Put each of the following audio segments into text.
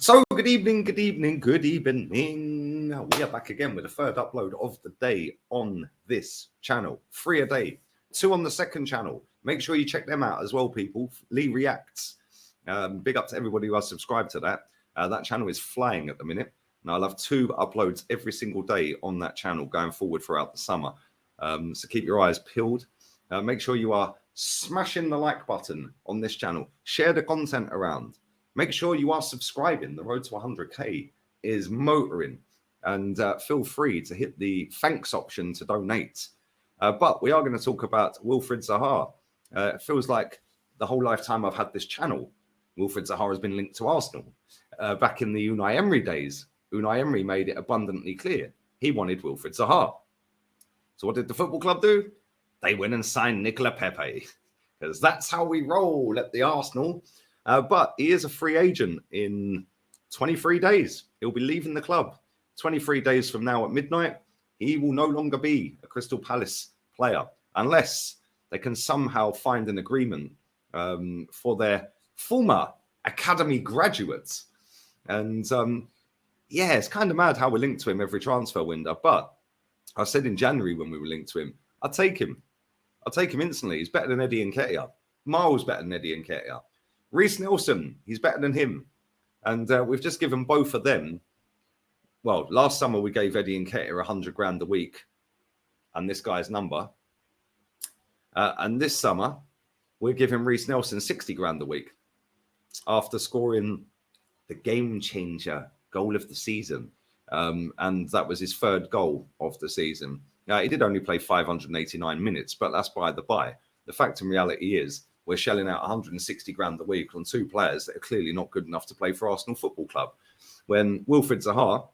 So, good evening, good evening, good evening. We are back again with the third upload of the day on this channel. 3 a day, 2 on the second channel. Make sure you check them out as well, people. Lee Reacts. Big up to everybody who has subscribed to that. That channel is flying at the minute. And I'll have 2 uploads every single day on that channel going forward throughout the summer. So keep your eyes peeled. Make sure you are smashing the like button on this channel. Share the content around. Make sure you are subscribing. The road to 100k is motoring. And feel free to hit the thanks option to donate. But we are going to talk about Wilfried Zaha. It feels like the whole lifetime I've had this channel, Wilfried Zaha has been linked to Arsenal. Back in the Unai Emery days, Unai Emery made it abundantly clear he wanted Wilfried Zaha. So what did the football club do? They went and signed Nicola Pepe, because that's how we roll at the Arsenal. But he is a free agent in 23 days. He'll be leaving the club. 23 days from now at midnight, he will no longer be a Crystal Palace player unless they can somehow find an agreement for their former academy graduates. And yeah, it's kind of mad how we're linked to him every transfer window. But I said in January when we were linked to him, I'd take him. I'll take him instantly. He's better than Eddie Nketiah. Miles better than Eddie Nketiah. Reece Nelson, he's better than him. And we've just given both of them. Well, last summer we gave Eddie Nketiah 100 grand a week and this guy's number. And this summer we're giving Reece Nelson 60 grand a week after scoring the game changer goal of the season. And that was his 3rd goal of the season. He did only play 589 minutes, but that's by the by. The fact and reality is we're shelling out 160 grand a week on 2 players that are clearly not good enough to play for Arsenal Football Club. When Wilfried Zaha,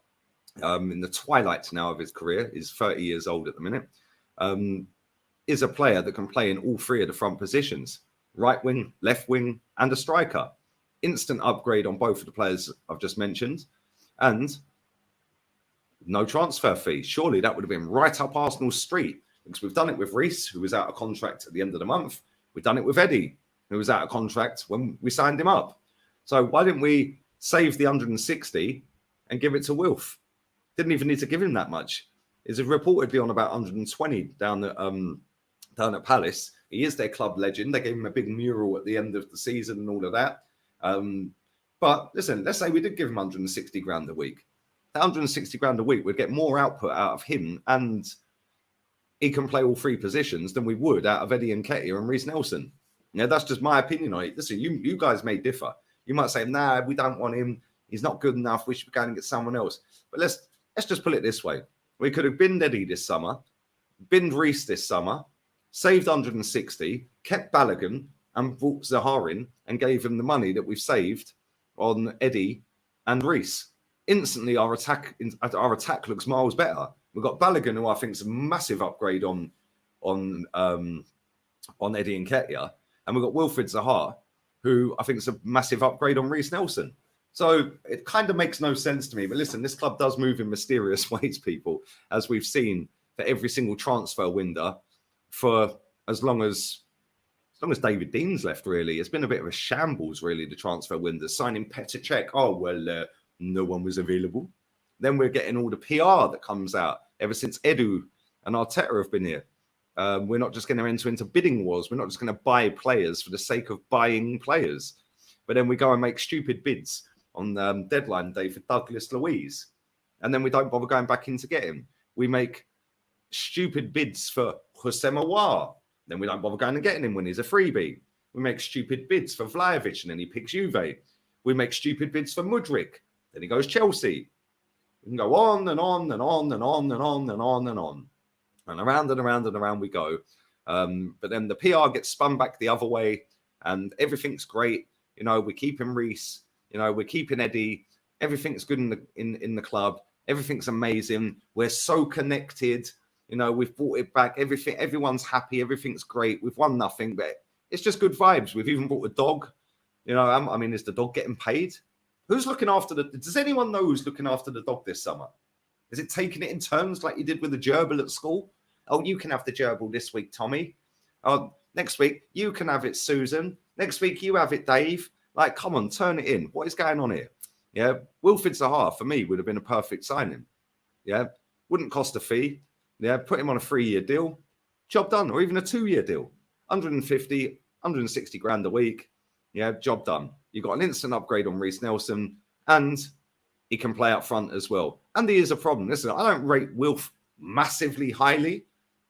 in the twilight now of his career, is 30 years old at the minute, is a player that can play in all 3 of the front positions, right wing, left wing, and a striker. Instant upgrade on both of the players I've just mentioned. And no transfer fee. Surely that would have been right up Arsenal's street, because we've done it with Reece, who was out of contract at the end of the month. We've done it with Eddie, who was out of contract when we signed him up. So why didn't we save the 160 and give it to Wilf? Didn't even need to give him that much. He's reportedly on about 120 down at Palace. He is their club legend. They gave him a big mural at the end of the season and all of that. But listen, let's say we did give him 160 grand a week. That 160 grand a week would get more output out of him, and he can play all 3 positions than we would out of Eddie Nketiah and Reece Nelson. Yeah, that's just my opinion on it. Listen, you guys may differ. You might say, nah, we don't want him. He's not good enough. We should go and get someone else. But let's just put it this way. We could have binned Eddie this summer, binned Reece this summer, saved 160, kept Balogun and brought Zaha in and gave him the money that we've saved on Eddie and Reece. Instantly, our attack looks miles better. We've got Balogun, who I think is a massive upgrade on Eddie Nketiah, and we've got Wilfried Zaha, who I think is a massive upgrade on Reece Nelson. So it kind of makes no sense to me. But listen, this club does move in mysterious ways, people, as we've seen for every single transfer window for as long as David Dean's left. Really, it's been a bit of a shambles, really. The transfer window, signing Petr Cech. Oh well. No one was available. Then we're getting all the PR that comes out ever since Edu and Arteta have been here. We're not just going to enter into bidding wars. We're not just going to buy players for the sake of buying players. But then we go and make stupid bids on deadline day for Douglas Luiz. And then we don't bother going back in to get him. We make stupid bids for Jose Mawar. Then we don't bother going and getting him when he's a freebie. We make stupid bids for Vlahovic and then he picks Juve. We make stupid bids for Mudryk. Then he goes Chelsea. We can go on and on and on and on and on and on and on. And around and around and around we go. But then the PR gets spun back the other way and everything's great. You know, we're keeping Reece. You know, we're keeping Eddie. Everything's good in the club. Everything's amazing. We're so connected. You know, we've brought it back. Everyone's happy. Everything's great. We've won nothing, but it's just good vibes. We've even bought a dog. You know, I mean, is the dog getting paid? Who's looking after does anyone know who's looking after the dog this summer? Is it taking it in turns like you did with the gerbil at school? Oh, you can have the gerbil this week, Tommy. Oh, next week, you can have it, Susan. Next week, you have it, Dave. Like, come on, turn it in. What is going on here? Yeah, Wilfried Zaha for me would have been a perfect signing. Yeah, wouldn't cost a fee. Yeah, put him on a 3-year deal, job done, or even a 2-year deal, 150, 160 grand a week. Yeah, job done. You've got an instant upgrade on Reece Nelson, and he can play up front as well. Andy is a problem. Listen, I don't rate Wilf massively highly,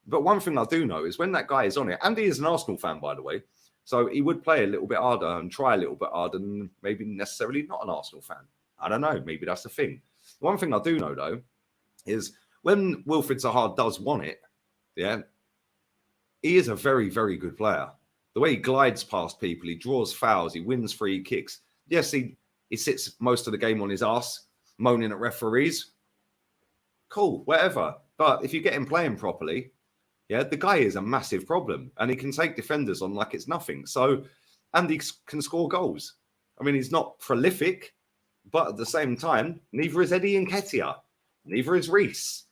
but one thing I do know is when that guy is on it, Andy is an Arsenal fan, by the way, so he would play a little bit harder and try a little bit harder than maybe necessarily not an Arsenal fan. I don't know. Maybe that's the thing. One thing I do know, though, is when Wilfried Zaha does want it, yeah, he is a very, very good player. The way he glides past people, he draws fouls, he wins free kicks. Yes, he sits most of the game on his ass, moaning at referees. Cool, whatever. But if you get him playing properly, yeah, the guy is a massive problem, and he can take defenders on like it's nothing. So, and he can score goals. I mean, he's not prolific, but at the same time, neither is Eddie Nketiah, neither is Reece.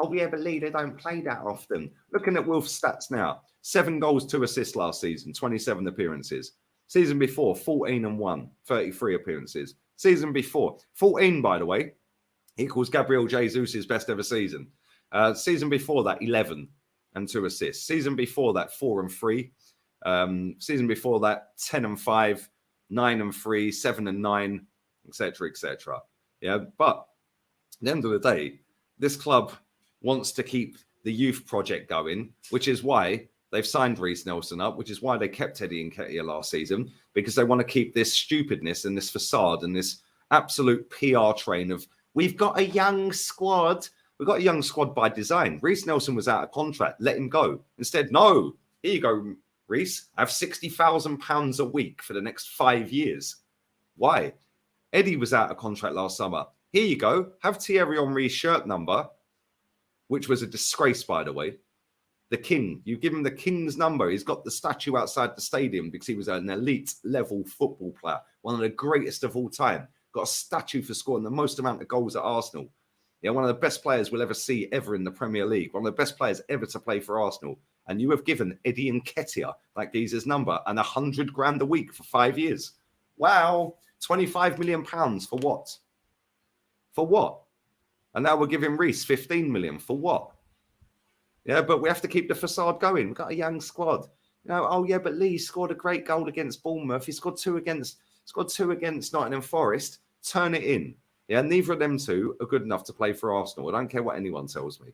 Oh, yeah, but Lee, they don't play that often. Looking at Wolf's stats now, 7 goals, 2 assists last season, 27 appearances. Season before, 14 and 1, 33 appearances. Season before, 14, by the way, equals Gabriel Jesus' best ever season. Season before that, 11 and 2 assists. Season before that, 4 and 3. Season before that, 10 and 5, 9 and 3, 7 and 9, etc., etc. Yeah, but at the end of the day, this club wants to keep the youth project going, which is why they've signed Reece Nelson up, which is why they kept Eddie Nketiah last season, because they want to keep this stupidness and this facade and this absolute PR train of, we've got a young squad. We've got a young squad by design. Reece Nelson was out of contract. Let him go. Instead, no. Here you go, Reece. I have £60,000 a week for the next 5 years. Why? Eddie was out of contract last summer. Here you go. Have Thierry Henry's shirt number, which was a disgrace, by the way. The king. You give him the king's number. He's got the statue outside the stadium because he was an elite level football player, one of the greatest of all time. Got a statue for scoring the most amount of goals at Arsenal. Yeah, one of the best players we'll ever see ever in the Premier League. One of the best players ever to play for Arsenal. And you have given Eddie Nketiah like his number and 100 grand a week for 5 years. Wow. £25 million for what? For what? And now we're giving Reece 15 million for what? Yeah, but we have to keep the facade going. We've got a young squad. You know, oh yeah, but Lee scored a great goal against Bournemouth. He scored two against Nottingham Forest. Turn it in. Yeah, neither of them two are good enough to play for Arsenal. I don't care what anyone tells me.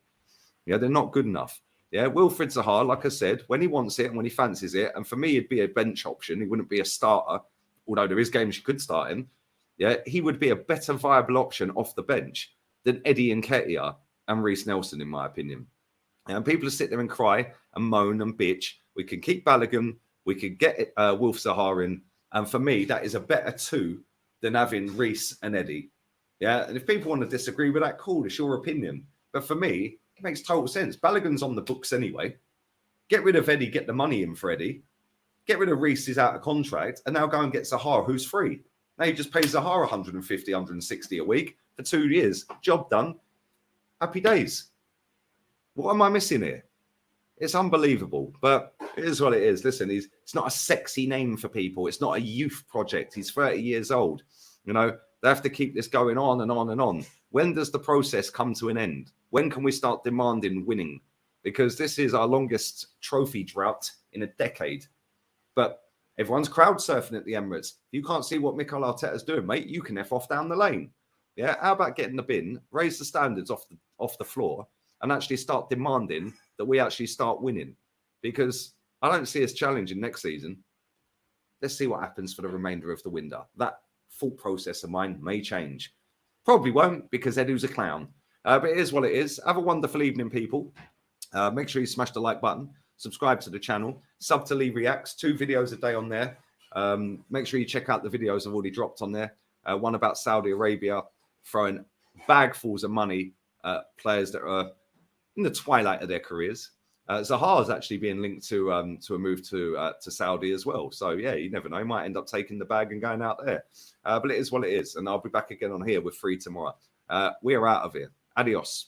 Yeah, they're not good enough. Yeah, Wilfried Zaha, like I said, when he wants it and when he fancies it, and for me, he'd be a bench option. He wouldn't be a starter, although there is games you could start him. Yeah, he would be a better viable option off the bench than Eddie Nketiah and Reece Nelson, in my opinion. And people sit there and cry and moan and bitch. We can keep Balogun. We could get Wilf Zaha in. And for me, that is a better two than having Reece and Eddie. Yeah, and if people want to disagree with that, cool, it's your opinion. But for me, it makes total sense. Balogun's on the books anyway. Get rid of Eddie, get the money in for Eddie. Get rid of Reece, he's out of contract. And now go and get Zaha, who's free. Now you just pay Zaha 150, 160 a week for 2 years. Job done. Happy days. What am I missing here? It's unbelievable, but it is what it is. Listen, it's not a sexy name for people. It's not a youth project. He's 30 years old. You know, they have to keep this going on and on and on. When does the process come to an end? When can we start demanding winning? Because this is our longest trophy drought in a decade. But everyone's crowd surfing at the Emirates. If you can't see what Mikel Arteta's doing, mate, you can F off down the lane. Yeah, how about getting the bin, raise the standards off the floor, and actually start demanding that we actually start winning? Because I don't see us challenging next season. Let's see what happens for the remainder of the window. That thought process of mine may change. Probably won't, because Edu's a clown. But it is what it is. Have a wonderful evening, people. Make sure you smash the like button. Subscribe to the channel. Sub to Lee Reacts. 2 videos a day on there. Make sure you check out the videos I've already dropped on there. One about Saudi Arabia throwing bagfuls of money at players that are in the twilight of their careers. Zaha is actually being linked to a move to Saudi as well. So, yeah, you never know. He might end up taking the bag and going out there. But it is what it is. And I'll be back again on here with 3 tomorrow. We are out of here. Adios.